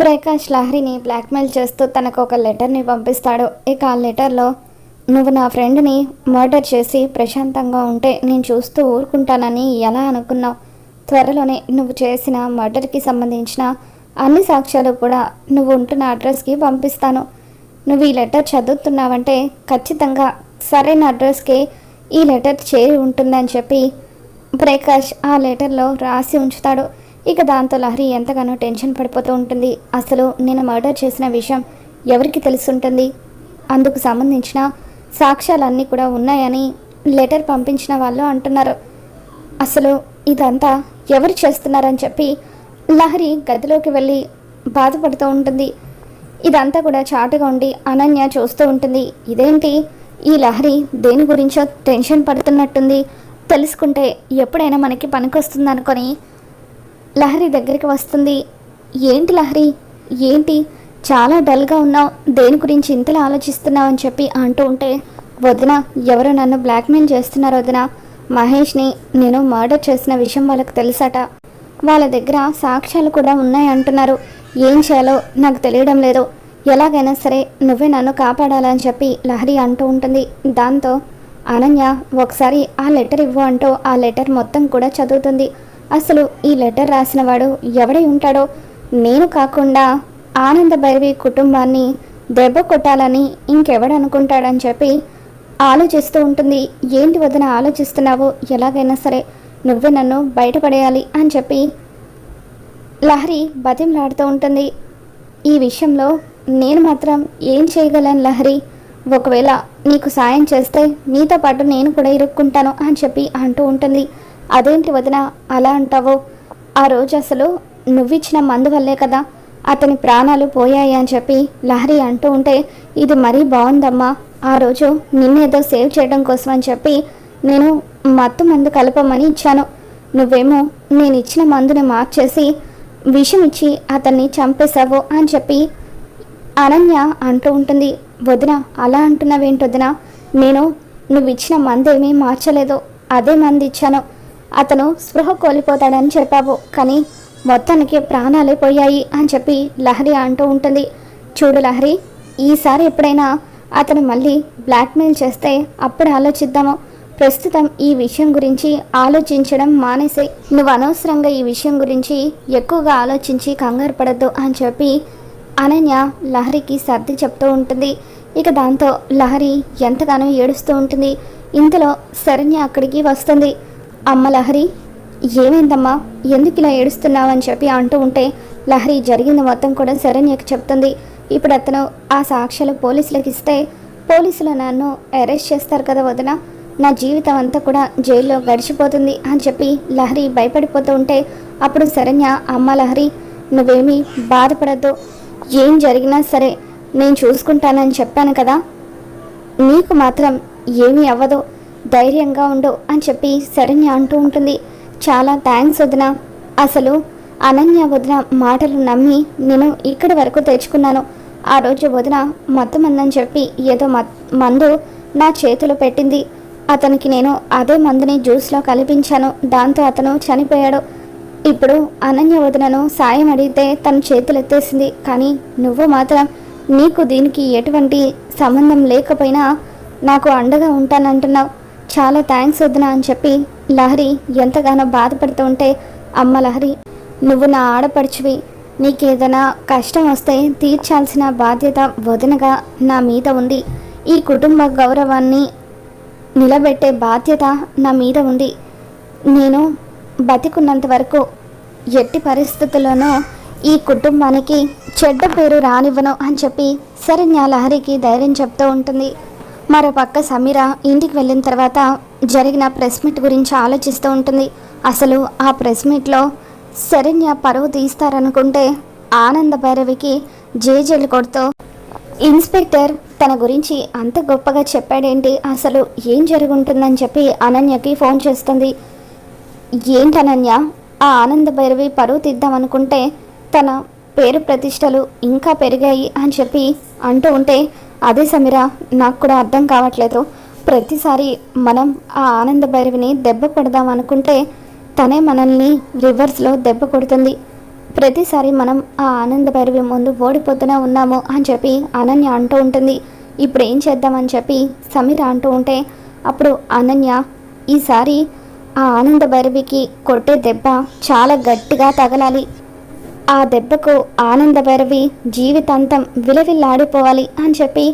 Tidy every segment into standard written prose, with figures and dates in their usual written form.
Prakash లహరిని blackmail చేస్తూ తనకు ఒక లెటర్ని పంపిస్తాడు. ఇక ఆ లెటర్లో, నువ్వు నా ఫ్రెండ్ని మర్డర్ చేసి ప్రశాంతంగా ఉంటే నేను చూస్తూ ఊరుకుంటానని ఎలా అనుకున్నావు? త్వరలోనే నువ్వు చేసిన మర్డర్కి సంబంధించిన అన్ని సాక్ష్యాలు కూడా నువ్వు ఉంటున్న అడ్రస్కి పంపిస్తాను. నువ్వు ఈ లెటర్ చదువుతున్నావంటే ఖచ్చితంగా సరైన అడ్రస్కి ఈ లెటర్ చేరి ఉంటుందని చెప్పి ప్రకాష్ ఆ లెటర్లో రాసి ఉంచుతాడు. ఇక దాంతో లహరి ఎంతగానో టెన్షన్ పడిపోతూ ఉంటుంది. అసలు నేను మర్డర్ చేసిన విషయం ఎవరికి తెలుసుంటుంది? అందుకు సంబంధించిన సాక్ష్యాలన్నీ కూడా ఉన్నాయని లెటర్ పంపించిన వాళ్ళు అంటున్నారు. అసలు ఇదంతా ఎవరు చేస్తున్నారని చెప్పి లహరి గదిలోకి వెళ్ళి బాధపడుతూ ఉంటుంది. ఇదంతా కూడా చాటుగా ఉండి అనన్య చూస్తూ ఉంటుంది. ఇదేంటి ఈ లహరి దేని గురించో టెన్షన్ పడుతున్నట్టుంది, తెలుసుకుంటే ఎప్పుడైనా మనకి పనికొస్తుంది అనుకొని లహరి దగ్గరికి వస్తుంది. ఏంటి లహరి, ఏంటి చాలా డల్గా ఉన్నావు, దేని గురించి ఇంతలా ఆలోచిస్తున్నావు అని చెప్పి అంటూ ఉంటే, వదిన ఎవరో నన్ను బ్లాక్మెయిల్ చేస్తున్నారు వదిన. మహేష్ని నేను మర్డర్ చేసిన విషయం వాళ్ళకి తెలుసట, వాళ్ళ దగ్గర సాక్ష్యాలు కూడా ఉన్నాయి అంటున్నారు. ఏం చేయాలో నాకు తెలియడం లేదు, ఎలాగైనా సరే నువ్వే నన్ను కాపాడాలని చెప్పి లహరి అంటూ ఉంటుంది. దాంతో అనన్య ఒకసారి ఆ లెటర్ ఇవ్వు అంటూ ఆ లెటర్ మొత్తం కూడా చదువుతుంది. అసలు ఈ లెటర్ రాసిన వాడు ఎవడై ఉంటాడో, నేను కాకుండా ఆనంద భైరవి కుటుంబాన్ని దెబ్బ కొట్టాలని ఇంకెవడనుకుంటాడని చెప్పి ఆలోచిస్తూ ఉంటుంది. ఏంటి వదిన ఆలోచిస్తున్నావు, ఎలాగైనా సరే నువ్వే నన్ను బయటపడేయాలి అని చెప్పి లహరి బతిమలాడుతూ ఉంటుంది. ఈ విషయంలో నేను మాత్రం ఏం చేయగలను లహరి, ఒకవేళ నీకు సాయం చేస్తే నీతో పాటు నేను కూడా ఇరుక్కుంటాను అని చెప్పి అంటూ ఉంటుంది. అదేంటి వదిన అలా అంటావు? ఆ రోజు అసలు నువ్విచ్చిన మందు వల్లే కదా అతని ప్రాణాలు పోయాయి అని చెప్పి లహరి అంటూ ఉంటే, ఇది మరీ బాగుందమ్మా. ఆ రోజు నిన్నేదో సేవ్ చేయడం కోసం అని చెప్పి నేను మత్తు మందు కలపమని ఇచ్చాను, నువ్వేమో నేను ఇచ్చిన మందుని మార్చేసి విషం ఇచ్చి అతన్ని చంపేశావు అని చెప్పి అనన్య అంటూ ఉంటుంది. వదిన అలా అంటున్నావేంటి వదిన, నేను నువ్వు ఇచ్చిన మందేమీ మార్చలేదు, అదే మందు ఇచ్చాను. అతను స్పృహ కోల్పోతాడని చెప్పావు, కానీ మొత్తానికి ప్రాణాలే పోయాయి అని చెప్పి లహరి అంటూ ఉంటుంది. చూడు లహరి, ఈసారి ఎప్పుడైనా అతను మళ్ళీ బ్లాక్మెయిల్ చేస్తే అప్పుడు ఆలోచిద్దాము. ప్రస్తుతం ఈ విషయం గురించి ఆలోచించడం మానేసే, నువ్వు అనవసరంగా ఈ విషయం గురించి ఎక్కువగా ఆలోచించి కంగారు పడద్దు అని చెప్పి అనన్య లహరికి సర్ది చెప్తూ ఉంటుంది. ఇక దాంతో లహరి ఎంతగానో ఏడుస్తూ ఉంటుంది. ఇంతలో శరణ్య అక్కడికి వస్తుంది. అమ్మ లహరి, ఏమైందమ్మా, ఎందుకు ఇలా ఏడుస్తున్నావు అని చెప్పి అంటూ ఉంటే లహరి జరిగింది మొత్తం కూడా శరణ్యకి చెప్తుంది. ఇప్పుడు అతను ఆ సాక్ష్యాలు పోలీసులకు ఇస్తే పోలీసులు నన్ను అరెస్ట్ చేస్తారు కదా వదిన, నా జీవితం అంతా కూడా జైల్లో గడిచిపోతుంది అని చెప్పి లహరి భయపడిపోతూ ఉంటే, అప్పుడు శరణ్య, అమ్మ లహరి నువ్వేమీ బాధపడద్దు, ఏం జరిగినా సరే నేను చూసుకుంటానని చెప్పాను కదా, నీకు మాత్రం ఏమీ అవ్వదు, ధైర్యంగా ఉండు అని చెప్పి శరణ్య అంటూ ఉంటుంది. చాలా థ్యాంక్స్ వదిన, అసలు అనన్య వదిన మాటలు నమ్మి నేను ఇక్కడి వరకు తెచ్చుకున్నాను. ఆ రోజు వదిన మత్తు మందని చెప్పి ఏదో మందు నా చేతిలో పెట్టింది, అతనికి నేను అదే మందుని జ్యూస్లో కలిపించాను, దాంతో అతను చనిపోయాడు. ఇప్పుడు అనన్య వదినను సాయం అడిగితే తన చేతులు ఎత్తేసింది, కానీ నువ్వు మాత్రం నీకు దీనికి ఎటువంటి సంబంధం లేకపోయినా నాకు అండగా ఉంటానంటున్నావు, చాలా థ్యాంక్స్ వదిన అని చెప్పి లహరి ఎంతగానో బాధపడుతూ ఉంటే, అమ్మ లహరి నువ్వు నా ఆడపడుచువి, నీకేదైనా కష్టం వస్తే తీర్చాల్సిన బాధ్యత వదినగా నా మీద ఉంది, ఈ కుటుంబ గౌరవాన్ని నిలబెట్టే బాధ్యత నా మీద ఉంది, నేను బతికున్నంత వరకు ఎట్టి పరిస్థితుల్లోనూ ఈ కుటుంబానికి చెడ్డ పేరు రానివ్వను అని చెప్పి శరణ్య లహరికి ధైర్యం చెప్తూ ఉంటుంది. మరోపక్క సమీర ఇంటికి వెళ్ళిన తర్వాత జరిగిన ప్రెస్ మీట్ గురించి ఆలోచిస్తూ ఉంటుంది. అసలు ఆ ప్రెస్ మీట్లో శరణ్య పరువు తీస్తారనుకుంటే ఆనంద భైరవికి జేజేలు కొడుతూ, ఇన్స్పెక్టర్ తన గురించి అంత గొప్పగా చెప్పాడేంటి, అసలు ఏం జరుగుంటుందని చెప్పి అనన్యకి ఫోన్ చేస్తుంది. ఏంటనన్య, ఆ ఆనంద భైరవి పరువు తీద్దామనుకుంటే తన పేరు ప్రతిష్టలు ఇంకా పెరిగాయి అని చెప్పి అంటూ ఉంటే, అదే సమీర నాకు కూడా అర్థం కావట్లేదు, ప్రతిసారి మనం ఆ ఆనంద భైరవిని దెబ్బ కొడదాం అనుకుంటే తనే మనల్ని రివర్స్లో దెబ్బ కొడుతుంది, ప్రతిసారి మనం ఆ ఆనంద భైరవి ముందు ఓడిపోతూనే ఉన్నాము అని చెప్పి అనన్య అంటూ ఉంటుంది. ఇప్పుడు ఏం చేద్దామని చెప్పి సమీర అంటూ ఉంటే అప్పుడు అనన్య, ఈసారి ఆ ఆనంద భైరవికి కొట్టే దెబ్బ చాలా గట్టిగా తగలాలి, ఆ దెబ్బకు ఆనంద భైరవి జీవితాంతం విలవిల్లాడిపోవాలి అని చెప్పి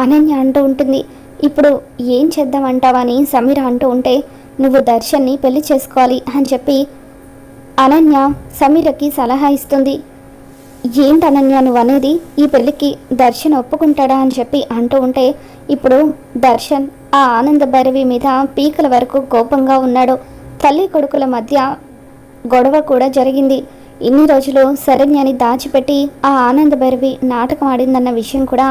అనన్య అంటూ ఉంటుంది. ఇప్పుడు ఏం చేద్దామంటావని సమీర అంటూ ఉంటే, నువ్వు దర్శన్ని పెళ్లి చేసుకోవాలి అని చెప్పి అనన్య సమీరకి సలహా ఇస్తుంది. ఏంటి అనన్య నువ్వు అనేది, ఈ పెళ్ళికి దర్శన్ ఒప్పుకుంటాడా అని చెప్పి అంటూ ఉంటే ఇప్పుడు దర్శన్ ఆ ఆనంద భైరవి మీద పీకల వరకు కోపంగా ఉన్నాడు. తల్లి కొడుకుల మధ్య గొడవ కూడా జరిగింది. ఇన్ని రోజులు శరణ్యని దాచిపెట్టి ఆ ఆనంద భైరవి నాటకం ఆడిందన్న విషయం కూడా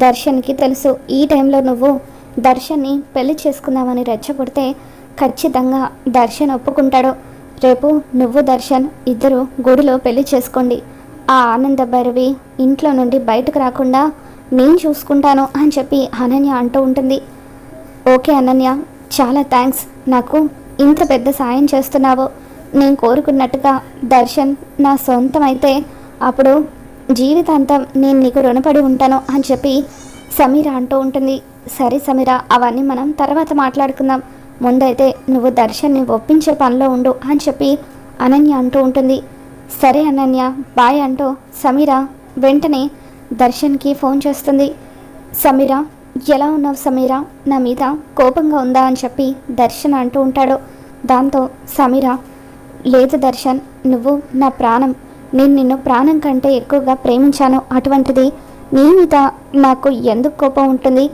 దర్శన్కి తెలుసు. ఈ టైంలో నువ్వు దర్శన్ని పెళ్లి చేసుకుందామని రెచ్చగొడితే ఖచ్చితంగా దర్శన్ ఒప్పుకుంటాడు. రేపు నువ్వు దర్శన్ ఇద్దరు గుడిలో పెళ్లి చేసుకోండి, ఆ ఆనంద భైరవి ఇంట్లో నుండి బయటకు రాకుండా నేను చూసుకుంటాను అని చెప్పి అనన్య అంటూ ఉంటుంది. ఓకే అనన్య, చాలా థ్యాంక్స్, నాకు ఇంత పెద్ద సాయం చేస్తున్నావు. నేను కోరుకున్నట్టుగా దర్శన్ నా సొంతం అయితే అప్పుడు జీవితాంతం నేను నీకు రుణపడి ఉంటాను అని చెప్పి సమీర అంటూ ఉంటుంది. సరే సమీర, అవన్నీ మనం తర్వాత మాట్లాడుకుందాం, ముందైతే నువ్వు దర్శన్ని ఒప్పించే పనిలో ఉండు అని చెప్పి అనన్య అంటూ ఉంటుంది. సరే అనన్య, బాయ్ అంటూ సమీర వెంటనే దర్శన్కి ఫోన్ చేస్తుంది. సమీర, ఎలా ఉన్నావు సమీర, నా మీద కోపంగా ఉందా అని చెప్పి దర్శన్ అంటూ ఉంటాడు. దాంతో సమీర, లేదు దర్శన్, నువ్వు నా ప్రాణం, నేను నిన్ను ప్రాణం కంటే ఎక్కువగా ప్రేమించాను, అటువంటిది నీ మీద నాకు ఎందుకు కోపం ఉంటుంది,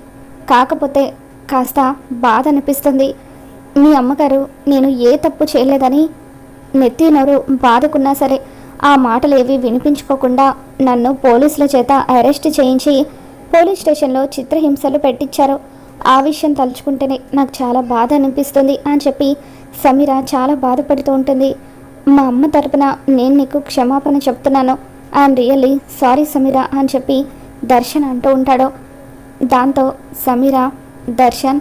కాకపోతే కాస్త బాధ అనిపిస్తుంది. మీ అమ్మగారు నేను ఏ తప్పు చేయలేదని నెత్తి నోరు బాదుకున్నా సరే ఆ మాటలేవి వినిపించుకోకుండా నన్ను పోలీసుల చేత అరెస్ట్ చేయించి పోలీస్ స్టేషన్లో చిత్రహింసలు పెట్టించారు. ఆ విషయం తలుచుకుంటేనే నాకు చాలా బాధ అనిపిస్తుంది అని చెప్పి సమీర చాలా బాధపడుతూ ఉంటుంది. మా అమ్మ తరపున నేను నీకు క్షమాపణ చెప్తున్నాను, ఐఎమ్ రియల్లీ సారీ సమీర అని చెప్పి దర్శన్ అంటూ ఉంటాడు. దాంతో సమీర, దర్శన్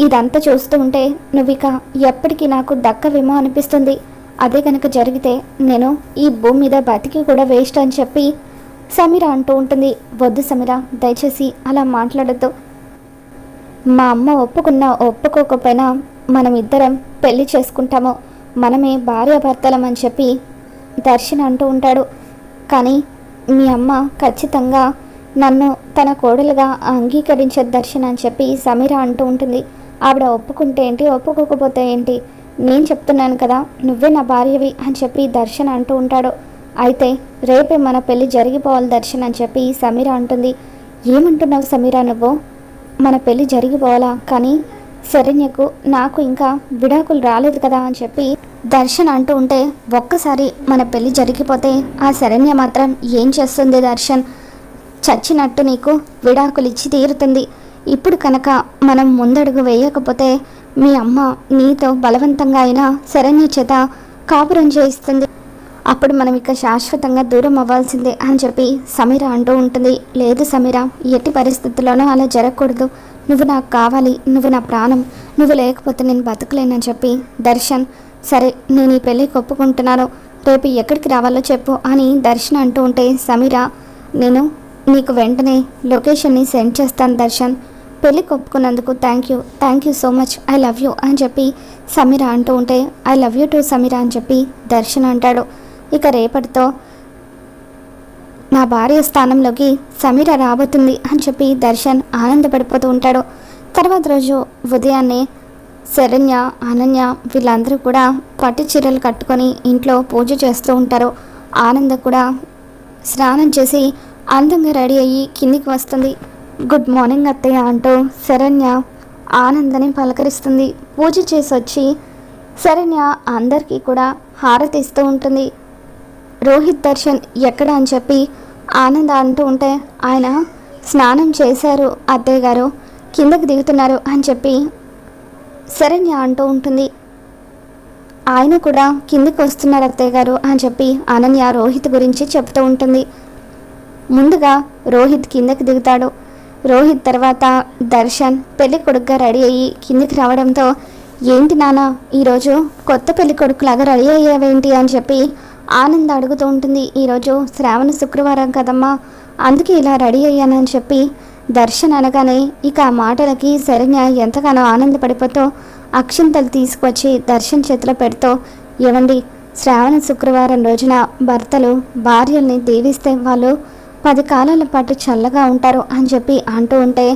ఇదంతా చూస్తూ ఉంటే నువ్వు ఇక ఎప్పటికీ నాకు దక్కవేమో అనిపిస్తుంది, అదే కనుక జరిగితే నేను ఈ భూమి మీద బతికి కూడా వేస్ట్ అని చెప్పి సమీర అంటూ ఉంటుంది. వద్దు సమీర, దయచేసి అలా మాట్లాడద్దు, మా అమ్మ ఒప్పుకున్నా ఒప్పుకోకపోయినా మనం ఇద్దరం పెళ్లి చేసుకుంటాము, మనమే భార్యాభర్తలం అని చెప్పి దర్శన్ అంటూ ఉంటాడు. కానీ మీ అమ్మ ఖచ్చితంగా నన్ను తన కోడలుగా అంగీకరించే దర్శన్ అని చెప్పి సమీర అంటూ ఉంటుంది. ఆవిడ ఒప్పుకుంటే ఏంటి, ఒప్పుకోకపోతే ఏంటి, నేను చెప్తున్నాను కదా నువ్వే నా భార్యవి అని చెప్పి దర్శన్ అంటూ ఉంటాడు. అయితే రేపే మన పెళ్ళి జరిగిపోవాలి దర్శన్ అని చెప్పి సమీర అంటుంది. ఏమంటున్నావు సమీర నువ్వు, మన పెళ్ళి జరిగిపోవాలా, కానీ శరణ్యకు నాకు ఇంకా విడాకులు రాలేదు కదా అని చెప్పి దర్శన్ అంటూ ఉంటే, ఒక్కసారి మన పెళ్ళి జరిగిపోతే ఆ శరణ్య మాత్రం ఏం చేస్తుంది దర్శన్, చచ్చినట్టు నీకు విడాకులు ఇచ్చి తీరుతుంది. ఇప్పుడు కనుక మనం ముందడుగు వేయకపోతే మీ అమ్మ నీతో బలవంతంగా అయినా శరణ్య చేత కాపురం చేయిస్తుంది, అప్పుడు మనం ఇక శాశ్వతంగా దూరం అవ్వాల్సిందే అని చెప్పి సమీర అంటూ ఉంటుంది. లేదు సమీర, ఎట్టి పరిస్థితుల్లోనూ అలా జరగకూడదు, నువ్వు నాకు కావాలి, నువ్వు నా ప్రాణం, నువ్వు లేకపోతే నేను బతకలేనని చెప్పి దర్శన్, సరే నేను ఈ పెళ్ళికి ఒప్పుకుంటున్నాను, రేపు ఎక్కడికి రావాలో చెప్పు అని దర్శన్ అంటూ ఉంటే సమీర, నేను నీకు వెంటనే లొకేషన్ని సెండ్ చేస్తాను దర్శన్, పెళ్ళికి ఒప్పుకున్నందుకు thank you so much, I love you అని చెప్పి సమీర అంటూ ఉంటే, I love you too Sameera అని చెప్పి దర్శన్ అంటాడు. ఇక రేపటితో నా భార్య స్థానంలోకి సమీర రాబోతుంది అని చెప్పి దర్శన్ ఆనందపడిపోతూ ఉంటాడు. తర్వాత రోజు ఉదయాన్నే శరణ్య, అనన్య వీళ్ళందరూ కూడా పట్టు చీరలు కట్టుకొని ఇంట్లో పూజ చేస్తూ ఉంటారు. ఆనంద కూడా స్నానం చేసి అందంగా రెడీ అయ్యి కిందికి వస్తుంది. గుడ్ మార్నింగ్ అత్తయ్య అంటూ శరణ్య ఆనందని పలకరిస్తుంది. పూజ చేసి వచ్చి శరణ్య అందరికీ కూడా హారతి ఇస్తూ ఉంటుంది. రోహిత్, దర్శన్ ఎక్కడ అని చెప్పి ఆనంద అంటూ ఉంటే, ఆయన స్నానం చేశారు అత్తయ్య గారు, కిందకి దిగుతున్నారు అని చెప్పి శరణ్య అంటూ ఉంటుంది. ఆయన కూడా కిందికి వస్తున్నారు అత్తయ్య గారు అని చెప్పి అనన్య రోహిత్ గురించి చెప్తూ ఉంటుంది. ముందుగా రోహిత్ కిందకి దిగుతాడు. రోహిత్ తర్వాత దర్శన్ పెళ్లి కొడుకుగా రెడీ అయ్యి కిందికి రావడంతో, ఏంటి నాన్న ఈరోజు కొత్త పెళ్లి కొడుకులాగా రెడీ అయ్యావేంటి అని చెప్పి ఆనంద్ అడుగుతూ ఉంటుంది. ఈరోజు శ్రావణ శుక్రవారం కదమ్మా, అందుకే ఇలా రెడీ అయ్యానని చెప్పి దర్శన్ అనగానే ఇక ఆ మాటలకి శరణ్య ఎంతగానో ఆనందపడిపోతూ అక్షింతలు తీసుకొచ్చి దర్శన్ చేతిలో పెడుతూ, ఏమండి, శ్రావణ శుక్రవారం రోజున భర్తలు భార్యల్ని దీవిస్తే వాళ్ళు 10 కాలాల పాటు చల్లగా ఉంటారు అని చెప్పి అంటూ ఉంటే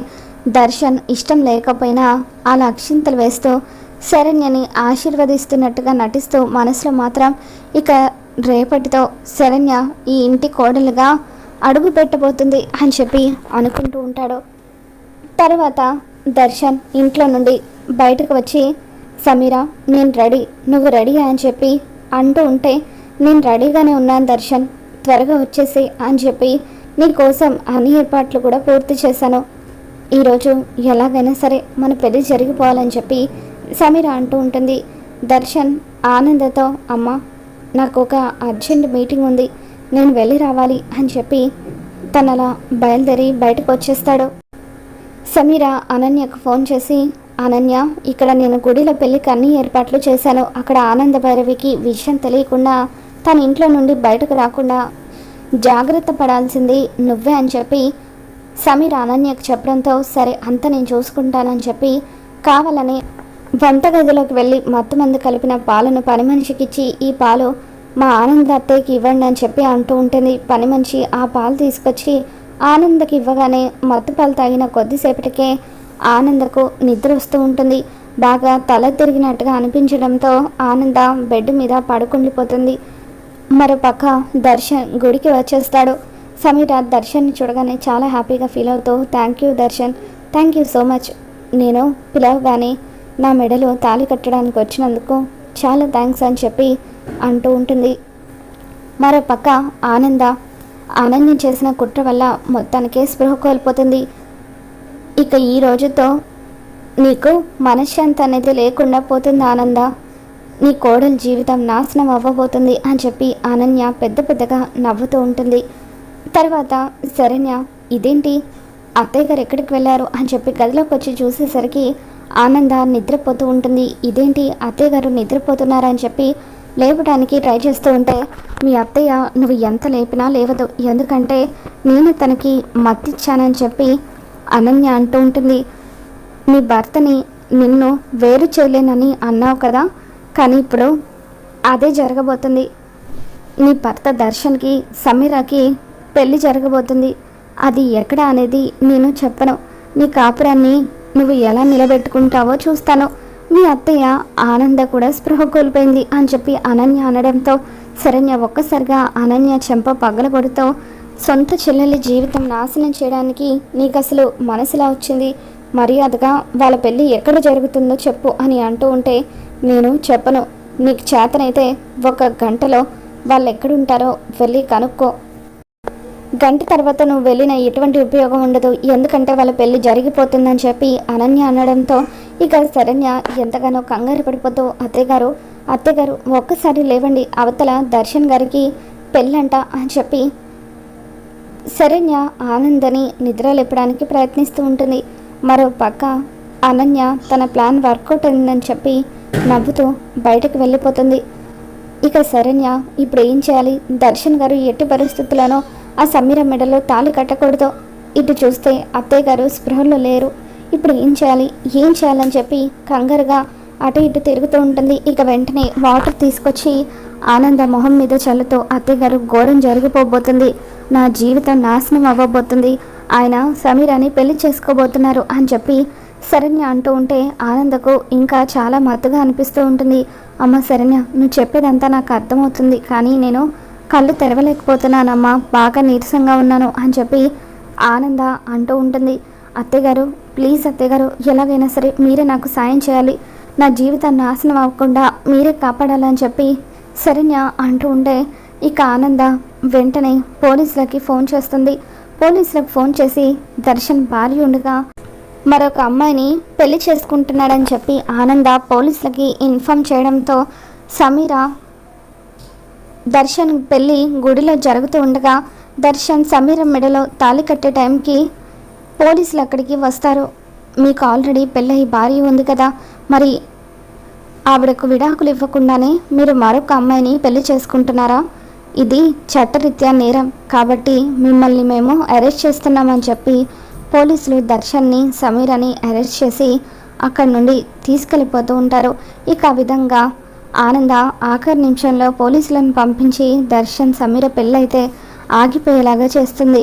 దర్శన్ ఇష్టం లేకపోయినా అలా అక్షింతలు వేస్తూ శరణ్యని ఆశీర్వదిస్తున్నట్టుగా నటిస్తూ మనసులో మాత్రం ఇక రేపటితో శరణ్య ఈ ఇంటి కోడలుగా అడుగు పెట్టబోతుంది అని చెప్పి అనుకుంటూ ఉంటాడు. తర్వాత దర్శన్ ఇంట్లో నుండి బయటకు వచ్చి, సమీరా నేను రెడీ, నువ్వు రెడీ అని చెప్పి అంటూ ఉంటే, నేను రెడీగానే ఉన్నాను దర్శన్, త్వరగా వచ్చేసి అని చెప్పి నీకోసం అన్ని ఏర్పాట్లు కూడా పూర్తి చేశాను. ఈరోజు ఎలాగైనా సరే మన పెళ్లి జరిగిపోవాలని చెప్పి సమీరా అంటూ ఉంటుంది. దర్శన్ ఆనందతో, అమ్మ నాకు ఒక అర్జెంట్ మీటింగ్ ఉంది, నేను వెళ్ళి రావాలి అని చెప్పి తనలా బయలుదేరి బయటకు వచ్చేస్తాడు. సమీరా అనన్యకు ఫోన్ చేసి, అనన్య, ఇక్కడ నేను గుడిలో పెళ్ళికి అన్ని ఏర్పాట్లు చేశాను, అక్కడ ఆనంద భైరవికి విషయం తెలియకుండా తన ఇంట్లో నుండి బయటకు రాకుండా జాగ్రత్త పడాల్సింది నువ్వే అని చెప్పి సమీర అనన్యకు చెప్పడంతో, సరే అంతా నేను చూసుకుంటానని చెప్పి కావాలని వంటగదిలోకి వెళ్ళి మత్తుమందు కలిపిన పాలను పని మనిషికిచ్చి, ఈ పాలు మా ఆనంద్ అత్తయ్యకి ఇవ్వండి అని చెప్పి అంటూ ఉంటుంది. పని మనిషి ఆ పాలు తీసుకొచ్చి ఆనందకి ఇవ్వగానే మత్తు పాలు తాగిన కొద్దిసేపటికే ఆనందకు నిద్ర వస్తూ ఉంటుంది. బాగా తల తిరిగినట్టుగా అనిపించడంతో ఆనంద బెడ్ మీద పడుకుండిపోతుంది. మరోపక్క దర్శన్ గుడికి వచ్చేస్తాడు. సమీర దర్శన్ని చూడగానే చాలా హ్యాపీగా ఫీల్ అవుతూ, thank you Darshan, thank you so much, నేను పిలవగానే నా మెడలో తాళి కట్టడానికి వచ్చినందుకు చాలా థ్యాంక్స్ అని చెప్పి అంటూ ఉంటుంది. మరోపక్క ఆనంద అనన్య చేసిన కుట్ర వల్ల మొత్తానికే స్పృహ కోల్పోతుంది. ఇక ఈ రోజుతో నీకు మనశ్శాంతి అనేది లేకుండా పోతుంది ఆనంద, నీ కోడలి జీవితం నాశనం అవ్వబోతుంది అని చెప్పి అనన్య పెద్ద పెద్దగా నవ్వుతూ ఉంటుంది. తర్వాత శరణ్య, ఇదేంటి అత్తయ్య గారు ఎక్కడికి వెళ్ళారు అని చెప్పి గదిలోకి వచ్చి చూసేసరికి ఆనంద నిద్రపోతూ ఉంటుంది. ఇదేంటి అత్తయ్య గారు నిద్రపోతున్నారని చెప్పి లేపడానికి ట్రై చేస్తూ ఉంటే, మీ అత్తయ్య నువ్వు ఎంత లేపినా లేవదు, ఎందుకంటే నేను తనకి మత్తిచ్చానని చెప్పి అనన్య అంటూ ఉంటుంది. మీ భర్తని నిన్ను వేరు చేయలేనని అన్నావు కదా, కానీ ఇప్పుడు అదే జరగబోతుంది. నీ భర్త దర్శన్కి సమీరాకి పెళ్ళి జరగబోతుంది. అది ఎక్కడ అనేది నేను చెప్పను. నీ కాపురాన్ని నువ్వు ఎలా నిలబెట్టుకుంటావో చూస్తాను. మీ అత్తయ్య ఆనంద కూడా స్పృహ కోల్పోయింది అని చెప్పి అనన్య అనడంతో శరణ్య ఒక్కసారిగా అనన్య చెంప పగలగొడుతూ, సొంత చెల్లెలి జీవితం నాశనం చేయడానికి నీకు అసలు మనసులా వచ్చింది, మర్యాదగా వాళ్ళ పెళ్ళి ఎక్కడ జరుగుతుందో చెప్పు అని అంటూ ఉంటే, నేను చెప్పను, నీకు చేతనైతే 1 గంటలో వాళ్ళు ఎక్కడుంటారో వెళ్ళి కనుక్కో, గంట తర్వాత నువ్వు వెళ్ళిన ఎటువంటి ఉపయోగం ఉండదు, ఎందుకంటే వాళ్ళ పెళ్ళి జరిగిపోతుందని చెప్పి అనన్య అనడంతో ఇక శరణ్య ఎంతగానో కంగారు పడిపోతూ, అత్తయ్యగారు ఒక్కసారి లేవండి, అవతల దర్శన్ గారికి పెళ్ళంట అని చెప్పి శరణ్య ఆనందని నిద్ర లేపడానికి ప్రయత్నిస్తూ ఉంటుంది. మరో పక్క అనన్య తన ప్లాన్ వర్కౌట్ అయిందని చెప్పి నవ్వుతూ బయటకు వెళ్ళిపోతుంది. ఇక శరణ్య ఇప్పుడు ఏం చేయాలి, దర్శన్ గారు ఎట్టి పరిస్థితుల్లోనో ఆ సమీర మెడలో తాళి కట్టకూడదు, ఇటు చూస్తే అత్తయ్య గారు స్పృహలో లేరు, ఇప్పుడు ఏం చేయాలని చెప్పి కంగారుగా అటు ఇటు తిరుగుతూ ఉంటుంది. ఇక వెంటనే వాటర్ తీసుకొచ్చి ఆనంద మొహం మీద చల్లుతూ, అత్తయ్య గారు ఘోరం జరిగిపోబోతుంది, నా జీవితం నాశనం అవ్వబోతుంది, ఆయన సమీరాని పెళ్లి చేసుకోబోతున్నారు అని చెప్పి శరణ్య అంటూ ఉంటే ఆనందకు ఇంకా చాలా మత్తుగా అనిపిస్తూ ఉంటుంది. అమ్మ శరణ్య, నువ్వు చెప్పేదంతా నాకు అర్థమవుతుంది, కానీ నేను కళ్ళు తెరవలేకపోతున్నానమ్మా, బాగా నీరసంగా ఉన్నాను అని చెప్పి ఆనంద అంటూ ఉంటుంది. అత్తయ్యగారు ప్లీజ్ అత్తయ్యగారు, ఎలాగైనా సరే మీరే నాకు సాయం చేయాలి, నా జీవితం నాశనం అవ్వకుండా మీరే కాపాడాలని చెప్పి శరణ్య అంటూ ఉంటే ఇక ఆనంద వెంటనే పోలీసులకి ఫోన్ చేస్తుంది. పోలీసులకు ఫోన్ చేసి దర్శన్ భార్య ఉండగా మరొక అమ్మాయిని పెళ్లి చేసుకుంటున్నాడని చెప్పి ఆనంద పోలీసులకి ఇన్ఫామ్ చేయడంతో సమీర దర్శన్ పెళ్ళి గుడిలో జరుగుతూ ఉండగా దర్శన్ సమీర మెడలో తాళి కట్టే టైంకి పోలీసులు అక్కడికి వస్తారు. మీకు ఆల్రెడీ పెళ్ళయి భార్య ఉంది కదా, మరి ఆవిడకు విడాకులు ఇవ్వకుండానే మీరు మరొక అమ్మాయిని పెళ్లి చేసుకుంటున్నారా, ఇది చట్టరీత్యా నేరం కాబట్టి మిమ్మల్ని మేము అరెస్ట్ చేస్తున్నామని చెప్పి పోలీసులు దర్శన్ని సమీరని అరెస్ట్ చేసి అక్కడి నుండి తీసుకెళ్ళిపోతూ ఉంటారు. ఇక ఆ విధంగా ఆనంద ఆఖరి నిమిషంలో పోలీసులను పంపించి దర్శన్ సమీర పెళ్ళైతే ఆగిపోయేలాగా చేస్తుంది.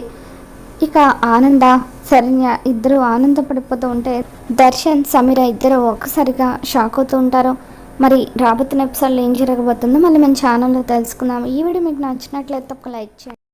ఇక ఆనంద శరణ్య ఇద్దరు ఆనందపడిపోతూ ఉంటే దర్శన్ సమీర ఇద్దరు ఒక్కసారిగా షాక్ అవుతూ ఉంటారు. మరి రాబోతున్న ఎపిసోడ్లో ఏం జరగబోతుందో మళ్ళీ మన ఛానల్లో తెలుసుకుందాం. ఈ వీడియో మీకు నచ్చినట్లయితే ఒక లైక్ చేయండి.